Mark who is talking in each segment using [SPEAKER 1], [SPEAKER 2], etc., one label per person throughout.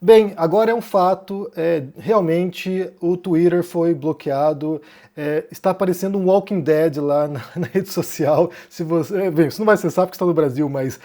[SPEAKER 1] Bem, agora é um fato, realmente o Twitter foi bloqueado, está aparecendo um Walking Dead lá na rede social. Se você, bem, você não vai acessar porque está no Brasil, mas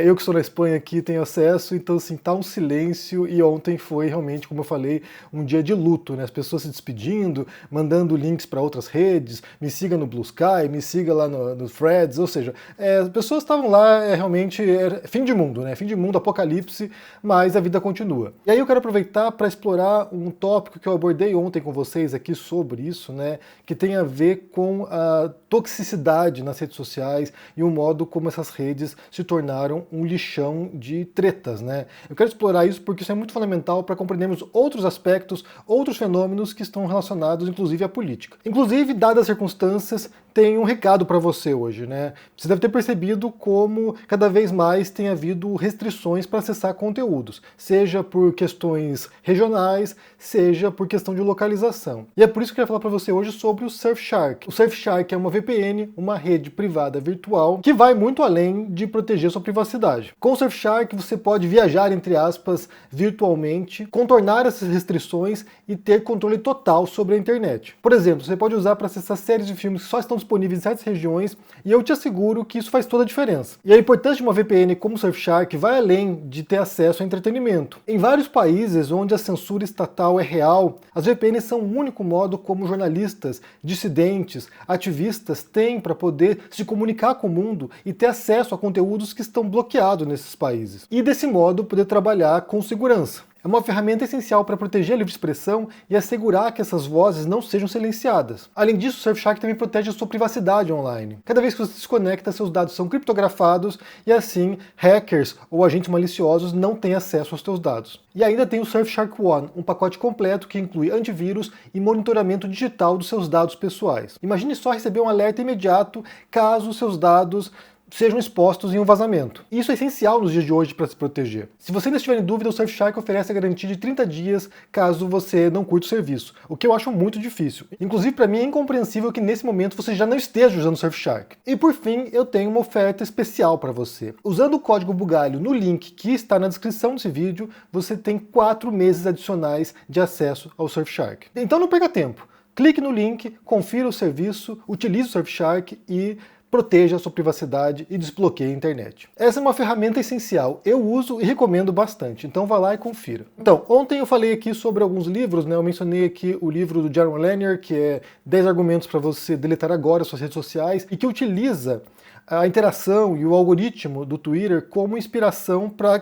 [SPEAKER 1] eu que estou na Espanha aqui tenho acesso, então assim, tá um silêncio e ontem foi realmente, como eu falei, um dia de luto, né? As pessoas se despedindo, mandando links para outras redes, me siga no Blue Sky, me siga lá no Threads, ou seja, as pessoas estavam lá, realmente, fim de mundo, né? Fim de mundo, apocalipse, mas a vida continua. E aí eu quero aproveitar para explorar um tópico que eu abordei ontem com vocês aqui sobre isso, né, que tem a ver com a toxicidade nas redes sociais e o modo como essas redes se tornaram um lixão de tretas, né? Eu quero explorar isso porque isso é muito fundamental para compreendermos outros aspectos, outros fenômenos que estão relacionados inclusive à política. Inclusive, dadas as circunstâncias, tem um recado para você hoje, né? Você deve ter percebido como cada vez mais tem havido restrições para acessar conteúdos, seja por questões regionais, seja por questão de localização. E é por isso que eu quero falar para você hoje sobre o Surfshark. O Surfshark é uma VPN, uma rede privada virtual, que vai muito além de proteger sua privacidade. Com o Surfshark você pode viajar, entre aspas, virtualmente, contornar essas restrições e ter controle total sobre a internet. Por exemplo, você pode usar para acessar séries de filmes que só estão disponíveis em certas regiões, e eu te asseguro que isso faz toda a diferença. E a importância de uma VPN como o Surfshark vai além de ter acesso a entretenimento. Em vários países onde a censura estatal é real, as VPNs são o único modo como jornalistas, dissidentes, ativistas têm para poder se comunicar com o mundo e ter acesso a conteúdos que estão bloqueados nesses países. E desse modo poder trabalhar com segurança. É uma ferramenta essencial para proteger a livre expressão e assegurar que essas vozes não sejam silenciadas. Além disso, o Surfshark também protege a sua privacidade online. Cada vez que você se conecta, seus dados são criptografados e assim hackers ou agentes maliciosos não têm acesso aos seus dados. E ainda tem o Surfshark One, um pacote completo que inclui antivírus e monitoramento digital dos seus dados pessoais. Imagine só receber um alerta imediato caso seus dados sejam expostos em um vazamento. Isso é essencial nos dias de hoje para se proteger. Se você ainda estiver em dúvida, o Surfshark oferece a garantia de 30 dias caso você não curta o serviço, o que eu acho muito difícil. Inclusive, para mim é incompreensível que nesse momento você já não esteja usando o Surfshark. E por fim, eu tenho uma oferta especial para você. Usando o código Bugalho no link que está na descrição desse vídeo, você tem 4 meses adicionais de acesso ao Surfshark. Então não perca tempo. Clique no link, confira o serviço, utilize o Surfshark e proteja a sua privacidade e desbloqueie a internet. Essa é uma ferramenta essencial, eu uso e recomendo bastante, então vá lá e confira. Então, ontem eu falei aqui sobre alguns livros, né? Eu mencionei aqui o livro do Jaron Lanier, que é 10 argumentos para você deletar agora suas redes sociais, e que utiliza a interação e o algoritmo do Twitter como inspiração para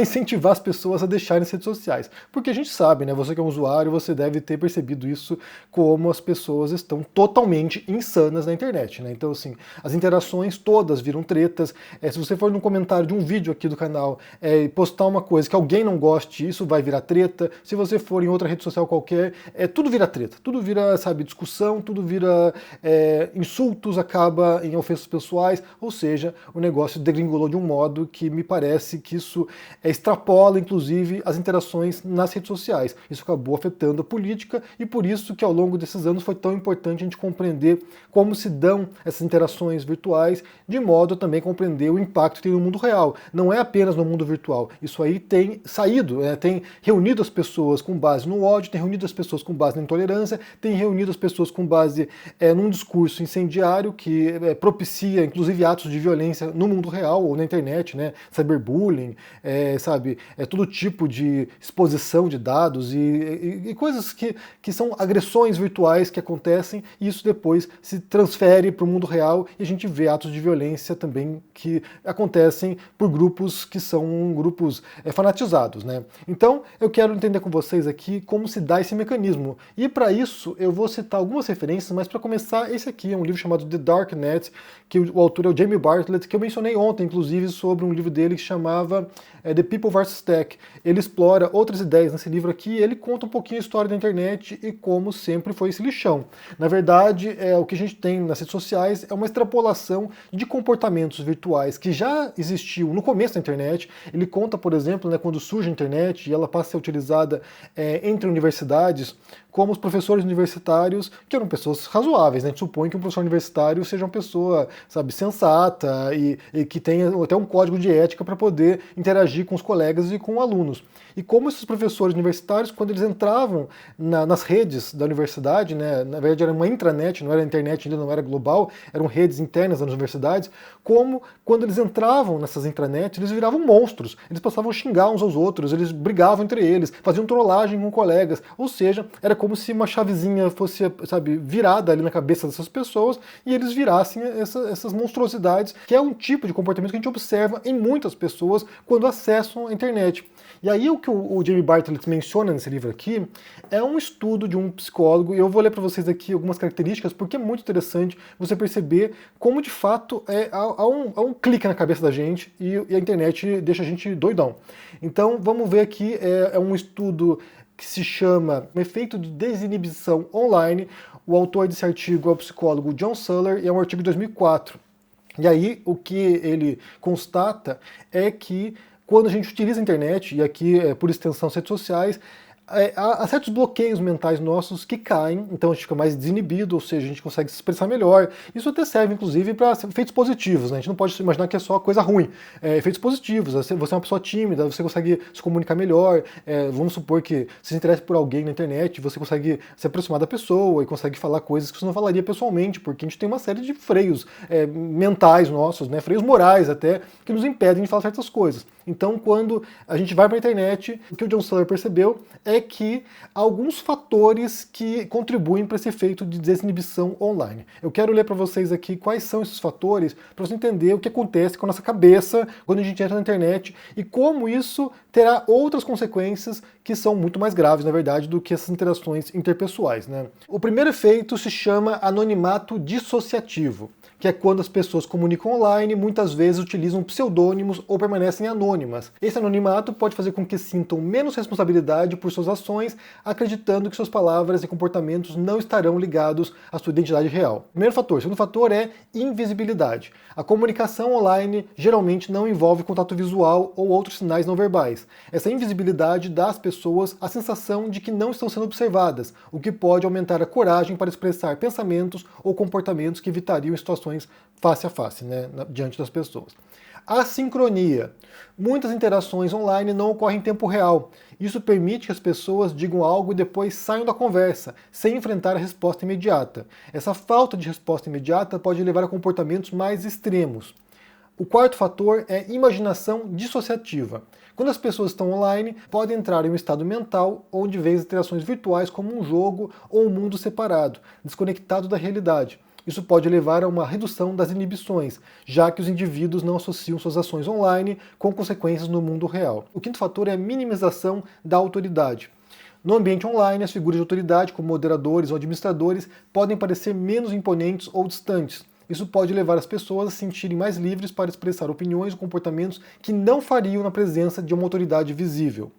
[SPEAKER 1] incentivar as pessoas a deixarem as redes sociais. Porque a gente sabe, né, você que é um usuário, você deve ter percebido isso, como as pessoas estão totalmente insanas na internet, né? Então, assim, as interações todas viram tretas. Se você for num comentário de um vídeo aqui do canal e postar uma coisa que alguém não goste, isso vai virar treta. Se você for em outra rede social qualquer, tudo vira treta. Tudo vira, sabe, discussão, tudo vira insultos, acaba em ofensas pessoais, ou seja, o negócio degringolou de um modo que me parece que isso extrapola, inclusive, as interações nas redes sociais. Isso acabou afetando a política e por isso que ao longo desses anos foi tão importante a gente compreender como se dão essas interações virtuais, de modo a também compreender o impacto que tem no mundo real. Não é apenas no mundo virtual. Isso aí tem saído, tem reunido as pessoas com base no ódio, tem reunido as pessoas com base na intolerância, tem reunido as pessoas com base num discurso incendiário que propicia, inclusive, atos de violência no mundo real ou na internet, né? Cyberbullying, sabe? Todo tipo de exposição de dados e coisas que são agressões virtuais que acontecem e isso depois se transfere para o mundo real e a gente vê atos de violência também que acontecem por grupos que são grupos fanatizados, né? Então, eu quero entender com vocês aqui como se dá esse mecanismo. E para isso, eu vou citar algumas referências, mas para começar, esse aqui é um livro chamado The Dark Net, que o autor é o Jamie Bartlett, que eu mencionei ontem, inclusive, sobre um livro dele que chamava The People vs. Tech. Ele explora outras ideias nesse livro aqui, e ele conta um pouquinho a história da internet e como sempre foi esse lixão. Na verdade, o que a gente tem nas redes sociais é uma extrapolação de comportamentos virtuais que já existiu no começo da internet. Ele conta, por exemplo, né, quando surge a internet e ela passa a ser utilizada entre universidades como os professores universitários, que eram pessoas razoáveis, né? A gente supõe que um professor universitário seja uma pessoa, sabe, sensata e que tenha até um código de ética para poder interagir com os colegas e com alunos. E como esses professores universitários, quando eles entravam nas redes da universidade, né, na verdade era uma intranet, não era internet, ainda não era global, eram redes internas das universidades, como quando eles entravam nessas intranets, eles viravam monstros, eles passavam a xingar uns aos outros, eles brigavam entre eles, faziam trollagem com colegas, ou seja, era como se uma chavezinha fosse, sabe, virada ali na cabeça dessas pessoas e eles virassem essas monstruosidades, que é um tipo de comportamento que a gente observa em muitas pessoas quando acessam a internet. E aí o que o Jamie Bartlett menciona nesse livro aqui é um estudo de um psicólogo, e eu vou ler para vocês aqui algumas características, porque é muito interessante você perceber como de fato há um clique na cabeça da gente e a internet deixa a gente doidão. Então vamos ver aqui, é um estudo que se chama Efeito de Desinibição Online. O autor desse artigo é o psicólogo John Suller e é um artigo de 2004. E aí o que ele constata é que quando a gente utiliza a internet, e aqui por extensão as redes sociais, há certos bloqueios mentais nossos que caem, então a gente fica mais desinibido, ou seja, a gente consegue se expressar melhor. Isso até serve, inclusive, para efeitos positivos, né? A gente não pode imaginar que é só coisa ruim. Efeitos positivos, você é uma pessoa tímida, você consegue se comunicar melhor, vamos supor que você se interessa por alguém na internet, você consegue se aproximar da pessoa e consegue falar coisas que você não falaria pessoalmente, porque a gente tem uma série de freios mentais nossos, né? Freios morais até, que nos impedem de falar certas coisas. Então, quando a gente vai para a internet, o que o John Suller percebeu é que há alguns fatores que contribuem para esse efeito de desinibição online. Eu quero ler para vocês aqui quais são esses fatores, para você entender o que acontece com a nossa cabeça quando a gente entra na internet e como isso terá outras consequências que são muito mais graves, na verdade, do que essas interações interpessoais, né? O primeiro efeito se chama anonimato dissociativo, que é quando as pessoas comunicam online, muitas vezes utilizam pseudônimos ou permanecem anônimas. Esse anonimato pode fazer com que sintam menos responsabilidade por suas ações, acreditando que suas palavras e comportamentos não estarão ligados à sua identidade real. Primeiro fator. Segundo fator é invisibilidade. A comunicação online geralmente não envolve contato visual ou outros sinais não verbais. Essa invisibilidade dá às pessoas a sensação de que não estão sendo observadas, o que pode aumentar a coragem para expressar pensamentos ou comportamentos que evitariam situações face a face, né, diante das pessoas. Assincronia. Muitas interações online não ocorrem em tempo real. Isso permite que as pessoas digam algo e depois saiam da conversa, sem enfrentar a resposta imediata. Essa falta de resposta imediata pode levar a comportamentos mais extremos. O quarto fator é imaginação dissociativa. Quando as pessoas estão online, podem entrar em um estado mental onde vê as interações virtuais como um jogo ou um mundo separado, desconectado da realidade. Isso pode levar a uma redução das inibições, já que os indivíduos não associam suas ações online com consequências no mundo real. O quinto fator é a minimização da autoridade. No ambiente online, as figuras de autoridade, como moderadores ou administradores, podem parecer menos imponentes ou distantes. Isso pode levar as pessoas a se sentirem mais livres para expressar opiniões ou comportamentos que não fariam na presença de uma autoridade visível.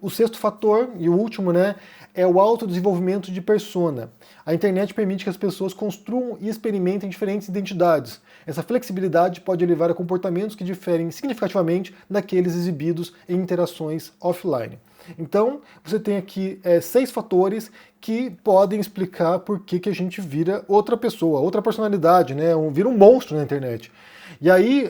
[SPEAKER 1] O sexto fator, e o último, né, é o autodesenvolvimento de persona. A internet permite que as pessoas construam e experimentem diferentes identidades. Essa flexibilidade pode levar a comportamentos que diferem significativamente daqueles exibidos em interações offline. Então, você tem aqui 6 fatores que podem explicar por que a gente vira outra pessoa, outra personalidade, né? Vira um monstro na internet. E aí,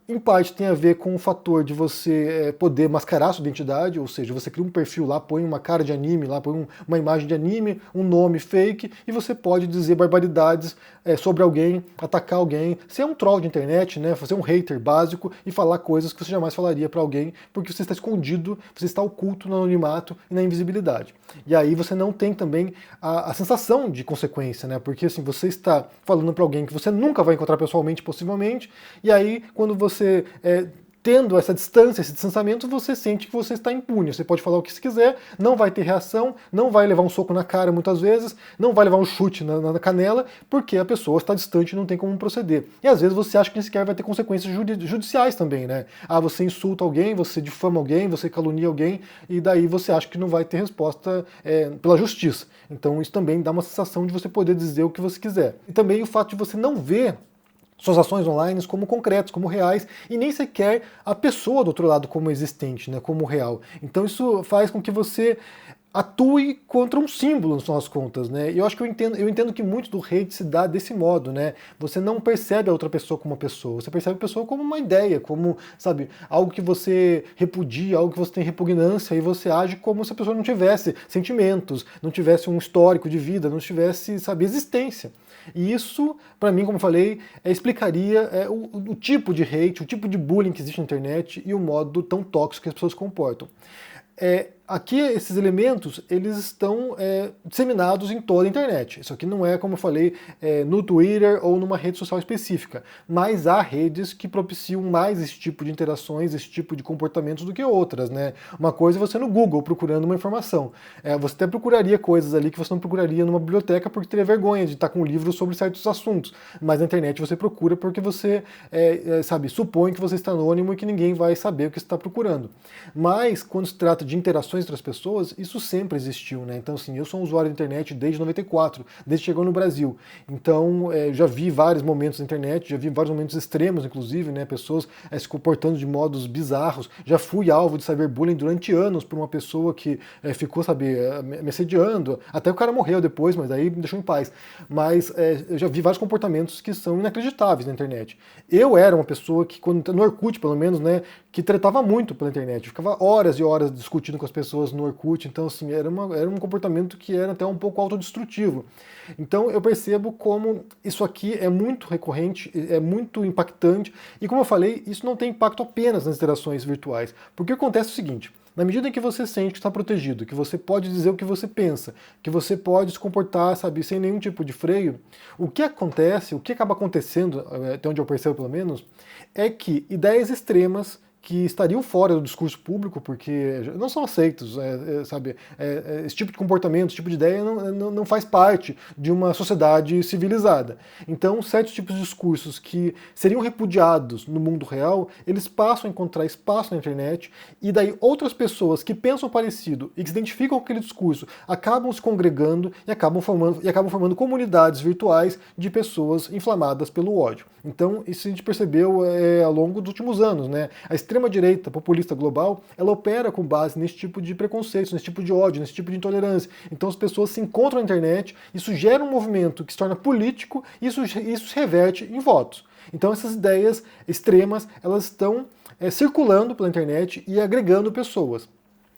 [SPEAKER 1] em parte tem a ver com o fator de você poder mascarar sua identidade, ou seja, você cria um perfil lá, põe uma cara de anime lá, põe uma imagem de anime, um nome fake, e você pode dizer barbaridades sobre alguém, atacar alguém, ser um troll de internet, né, fazer um hater básico e falar coisas que você jamais falaria para alguém, porque você está escondido, você está oculto no anonimato e na invisibilidade. E aí você não tem também a sensação de consequência, né, porque assim, você está falando para alguém que você nunca vai encontrar pessoalmente, possivelmente, e aí quando você tendo essa distância, esse distanciamento, você sente que você está impune. Você pode falar o que você quiser, não vai ter reação, não vai levar um soco na cara muitas vezes, não vai levar um chute na canela, porque a pessoa está distante e não tem como proceder. E às vezes você acha que nem sequer vai ter consequências judiciais também, né? Você insulta alguém, você difama alguém, você calunia alguém, e daí você acha que não vai ter resposta pela justiça. Então isso também dá uma sensação de você poder dizer o que você quiser. E também o fato de você não ver suas ações online como concretas, como reais, e nem sequer a pessoa do outro lado como existente, né, como real. Então isso faz com que você atue contra um símbolo, no final das contas, né? E eu acho que eu entendo que muito do hate se dá desse modo, né? Você não percebe a outra pessoa como uma pessoa, você percebe a pessoa como uma ideia, como, sabe, algo que você repudia, algo que você tem repugnância, e você age como se a pessoa não tivesse sentimentos, não tivesse um histórico de vida, não tivesse, sabe, existência. E isso, para mim, como eu falei, explicaria o tipo de hate, o tipo de bullying que existe na internet e o modo tão tóxico que as pessoas se comportam. Aqui esses elementos eles estão disseminados em toda a internet. Isso aqui não é, como eu falei, no Twitter ou numa rede social específica, mas há redes que propiciam mais esse tipo de interações, esse tipo de comportamentos do que outras, né? Uma coisa é você no Google procurando uma informação. Você até procuraria coisas ali que você não procuraria numa biblioteca porque teria vergonha de estar com um livro sobre certos assuntos, mas na internet você procura porque você sabe, supõe que você está anônimo e que ninguém vai saber o que você está procurando. Mas quando se trata de interações entre as pessoas, isso sempre existiu, né? Então, assim, eu sou um usuário da internet desde 94, desde que chegou no Brasil. Então, já vi vários momentos na internet, já vi vários momentos extremos, inclusive, né? Pessoas se comportando de modos bizarros. Já fui alvo de cyberbullying durante anos por uma pessoa que ficou, sabe, me assediando. Até o cara morreu depois, mas aí me deixou em paz. Mas eu já vi vários comportamentos que são inacreditáveis na internet. Eu era uma pessoa que, no Orkut, pelo menos, né, que tretava muito pela internet. Ficava horas e horas discutindo com as pessoas no Orkut, então assim, era um comportamento que era até um pouco autodestrutivo. Então eu percebo como isso aqui é muito recorrente, é muito impactante, e como eu falei, isso não tem impacto apenas nas interações virtuais, porque acontece o seguinte: na medida em que você sente que está protegido, que você pode dizer o que você pensa, que você pode se comportar, sabe, sem nenhum tipo de freio, o que acontece, o que acaba acontecendo, até onde eu percebo pelo menos, é que ideias extremas que estariam fora do discurso público, porque não são aceitos, sabe? Esse tipo de comportamento, esse tipo de ideia não faz parte de uma sociedade civilizada. Então, certos tipos de discursos que seriam repudiados no mundo real, eles passam a encontrar espaço na internet, e daí outras pessoas que pensam parecido e que se identificam com aquele discurso acabam se congregando e acabam formando comunidades virtuais de pessoas inflamadas pelo ódio. Então, isso a gente percebeu ao longo dos últimos anos, né? A extrema-direita populista global, ela opera com base nesse tipo de preconceitos, nesse tipo de ódio, nesse tipo de intolerância. Então as pessoas se encontram na internet, isso gera um movimento que se torna político, e isso se reverte em votos. Então essas ideias extremas, elas estão circulando pela internet e agregando pessoas.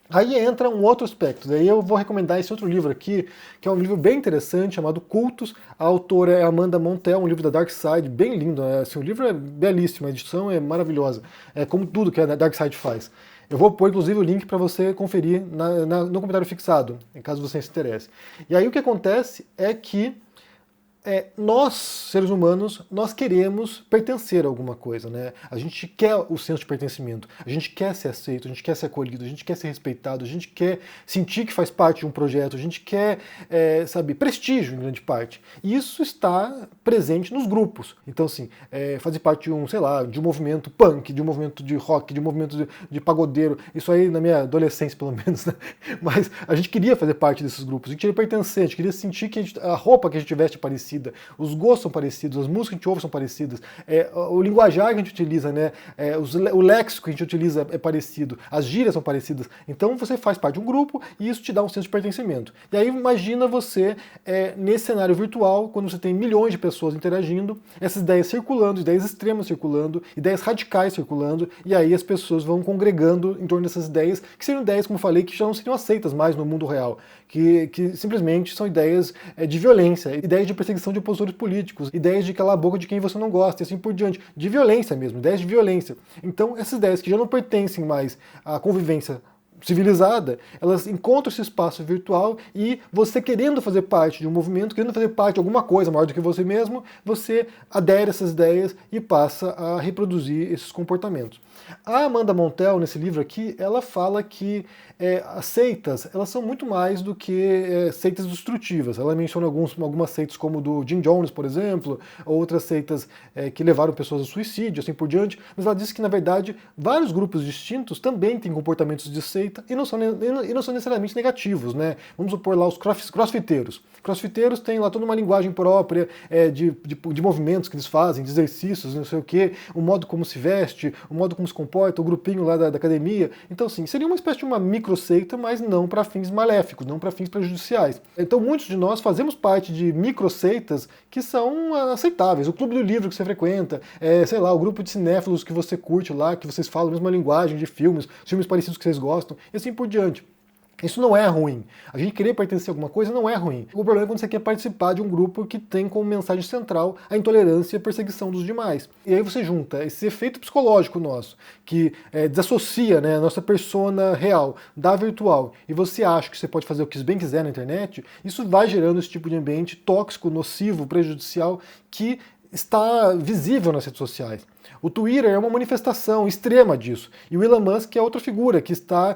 [SPEAKER 1] Aí entra um outro aspecto, daí eu vou recomendar esse outro livro aqui, que é um livro bem interessante, chamado Cultos. A autora é Amanda Montell, um livro da Dark Side, bem lindo, assim, o livro é belíssimo, a edição é maravilhosa, como tudo que a Dark Side faz. Eu vou pôr, inclusive, o link para você conferir no comentário fixado, em caso você se interesse. E aí o que acontece é que nós, seres humanos, nós queremos pertencer a alguma coisa, né? A gente quer o senso de pertencimento, a gente quer ser aceito, a gente quer ser acolhido, a gente quer ser respeitado, a gente quer sentir que faz parte de um projeto, a gente quer, sabe, prestígio em grande parte. E isso está presente nos grupos. Então, assim, fazer parte de um, sei lá, de um movimento punk, de um movimento de rock, de um movimento de pagodeiro, isso aí na minha adolescência, pelo menos, né? Mas a gente queria fazer parte desses grupos, a gente queria pertencer, a gente queria sentir que a roupa que a gente veste é parecida, os gostos são parecidos, as músicas que a gente ouve são parecidas, o linguajar que a gente utiliza, né, o léxico que a gente utiliza é parecido, as gírias são parecidas. Então você faz parte de um grupo e isso te dá um senso de pertencimento. E aí imagina você, nesse cenário virtual, quando você tem milhões de pessoas interagindo, essas ideias circulando, ideias extremas circulando, ideias radicais circulando, e aí as pessoas vão congregando em torno dessas ideias, que seriam ideias, como eu falei, que já não seriam aceitas mais no mundo real, que simplesmente são ideias de violência, ideias de perseguição de opositores políticos, ideias de calar a boca de quem você não gosta, e assim por diante, de violência mesmo, ideias de violência. Então essas ideias que já não pertencem mais à convivência civilizada, elas encontram esse espaço virtual, e você querendo fazer parte de um movimento, querendo fazer parte de alguma coisa maior do que você mesmo, você adere a essas ideias e passa a reproduzir esses comportamentos. A Amanda Montell, nesse livro aqui, ela fala que as seitas, elas são muito mais do que seitas destrutivas. Ela menciona algumas seitas como do Jim Jones, por exemplo, ou outras seitas que levaram pessoas ao suicídio, assim por diante, mas ela diz que, na verdade, vários grupos distintos também têm comportamentos de seita, seita e não são necessariamente negativos, né? Vamos supor lá os crossfiteiros. Crossfiteiros têm lá toda uma linguagem própria de movimentos que eles fazem, de exercícios, não sei o quê, o modo como se veste, o modo como se comporta, o grupinho lá da academia. Então, assim, seria uma espécie de uma microseita, mas não para fins maléficos, não para fins prejudiciais. Então, muitos de nós fazemos parte de microseitas que são aceitáveis. O clube do livro que você frequenta, sei lá, o grupo de cinéfilos que você curte lá, que vocês falam a mesma linguagem de filmes parecidos que vocês gostam, e assim por diante. Isso não é ruim. A gente querer pertencer a alguma coisa não é ruim. O problema é quando você quer participar de um grupo que tem como mensagem central a intolerância e a perseguição dos demais. E aí você junta esse efeito psicológico nosso, que desassocia, né, a nossa persona real da virtual, e você acha que você pode fazer o que bem quiser na internet, isso vai gerando esse tipo de ambiente tóxico, nocivo, prejudicial, que está visível nas redes sociais. O Twitter é uma manifestação extrema disso. E o Elon Musk é outra figura que está,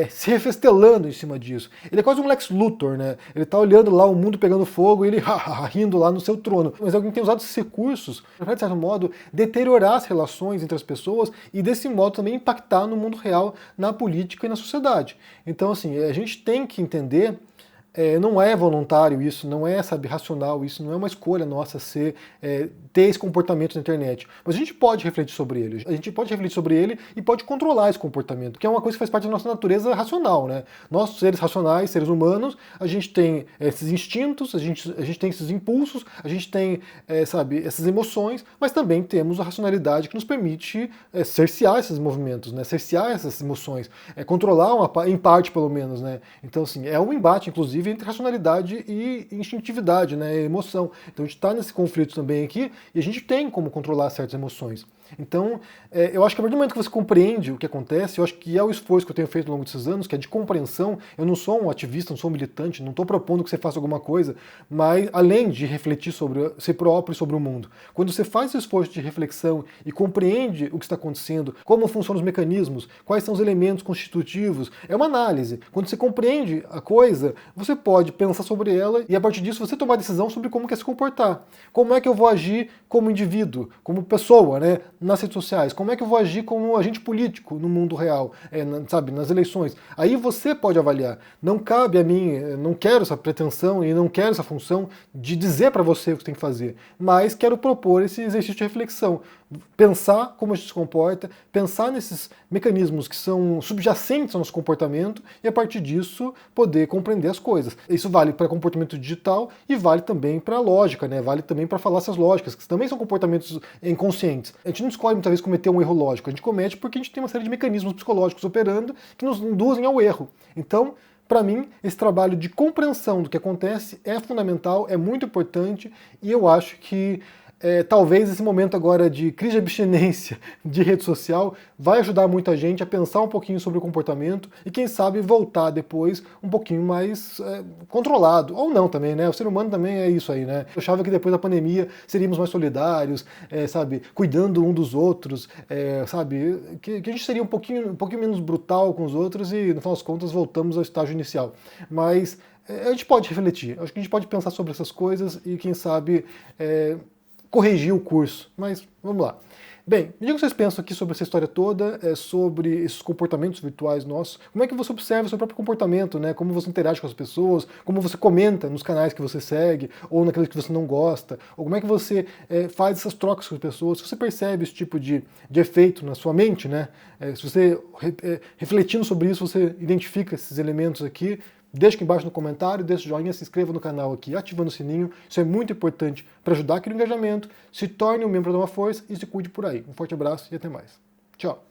[SPEAKER 1] se refestelando em cima disso. Ele é quase um Lex Luthor, né? Ele está olhando lá o mundo pegando fogo e ele rindo lá no seu trono. Mas alguém tem usado esses recursos para, de certo modo, deteriorar as relações entre as pessoas e, desse modo, também impactar no mundo real, na política e na sociedade. Então, assim, a gente tem que entender. Não é voluntário isso, não é, racional isso, não é uma escolha nossa ter esse comportamento na internet. Mas a gente pode refletir sobre ele. A gente pode refletir sobre ele e pode controlar esse comportamento, que é uma coisa que faz parte da nossa natureza racional, né? Nós, seres racionais, seres humanos, a gente tem esses instintos, a gente tem esses impulsos, a gente tem, essas emoções, mas também temos a racionalidade que nos permite cercear esses movimentos, né? Cercear essas emoções, controlar em parte, pelo menos, né? Então, assim, é um embate, inclusive, entre racionalidade e instintividade, né, emoção. Então a gente está nesse conflito também aqui e a gente tem como controlar certas emoções. Então, eu acho que a partir do momento que você compreende o que acontece, eu acho que é o esforço que eu tenho feito ao longo desses anos, que é de compreensão. Eu não sou um ativista, não sou um militante, não estou propondo que você faça alguma coisa, mas além de refletir sobre si próprio e sobre o mundo. Quando você faz esse esforço de reflexão e compreende o que está acontecendo, como funcionam os mecanismos, quais são os elementos constitutivos, é uma análise. Quando você compreende a coisa, você pode pensar sobre ela e, a partir disso, você tomar decisão sobre como quer se comportar. Como é que eu vou agir como indivíduo, como pessoa, né, nas redes sociais? Como é que eu vou agir como agente político no mundo real, nas eleições? Aí você pode avaliar. Não cabe a mim, não quero essa pretensão e não quero essa função de dizer para você o que você tem que fazer, mas quero propor esse exercício de reflexão. Pensar como a gente se comporta, pensar nesses mecanismos que são subjacentes ao nosso comportamento e, a partir disso, poder compreender as coisas. Isso vale para comportamento digital e vale também para a lógica, né? Vale também para falácias lógicas, que também são comportamentos inconscientes. A gente não escolhe muitas vezes cometer um erro lógico, a gente comete porque a gente tem uma série de mecanismos psicológicos operando que nos induzem ao erro. Então, para mim, esse trabalho de compreensão do que acontece é fundamental, é muito importante, e eu acho que talvez esse momento agora de crise de abstinência de rede social vai ajudar muita gente a pensar um pouquinho sobre o comportamento e, quem sabe, voltar depois um pouquinho mais controlado. Ou não também, né? O ser humano também é isso aí, né? Eu achava que depois da pandemia seríamos mais solidários, cuidando um dos outros, que a gente seria um pouquinho menos brutal com os outros e, no final das contas, voltamos ao estágio inicial. Mas a gente pode refletir, acho que a gente pode pensar sobre essas coisas e, quem sabe, corrigir o curso, mas vamos lá. Bem, me diga o que vocês pensam aqui sobre essa história toda, sobre esses comportamentos virtuais nossos. Como é que você observa o seu próprio comportamento, né? Como você interage com as pessoas, como você comenta nos canais que você segue, ou naqueles que você não gosta, ou como é que você faz essas trocas com as pessoas. Se você percebe esse tipo de efeito na sua mente, né? Se você, refletindo sobre isso, você identifica esses elementos aqui, deixa aqui embaixo no comentário, deixa o joinha, se inscreva no canal aqui, ativando o sininho. Isso é muito importante para ajudar aqui no engajamento. Se torne um membro da Uma Força e se cuide por aí. Um forte abraço e até mais. Tchau!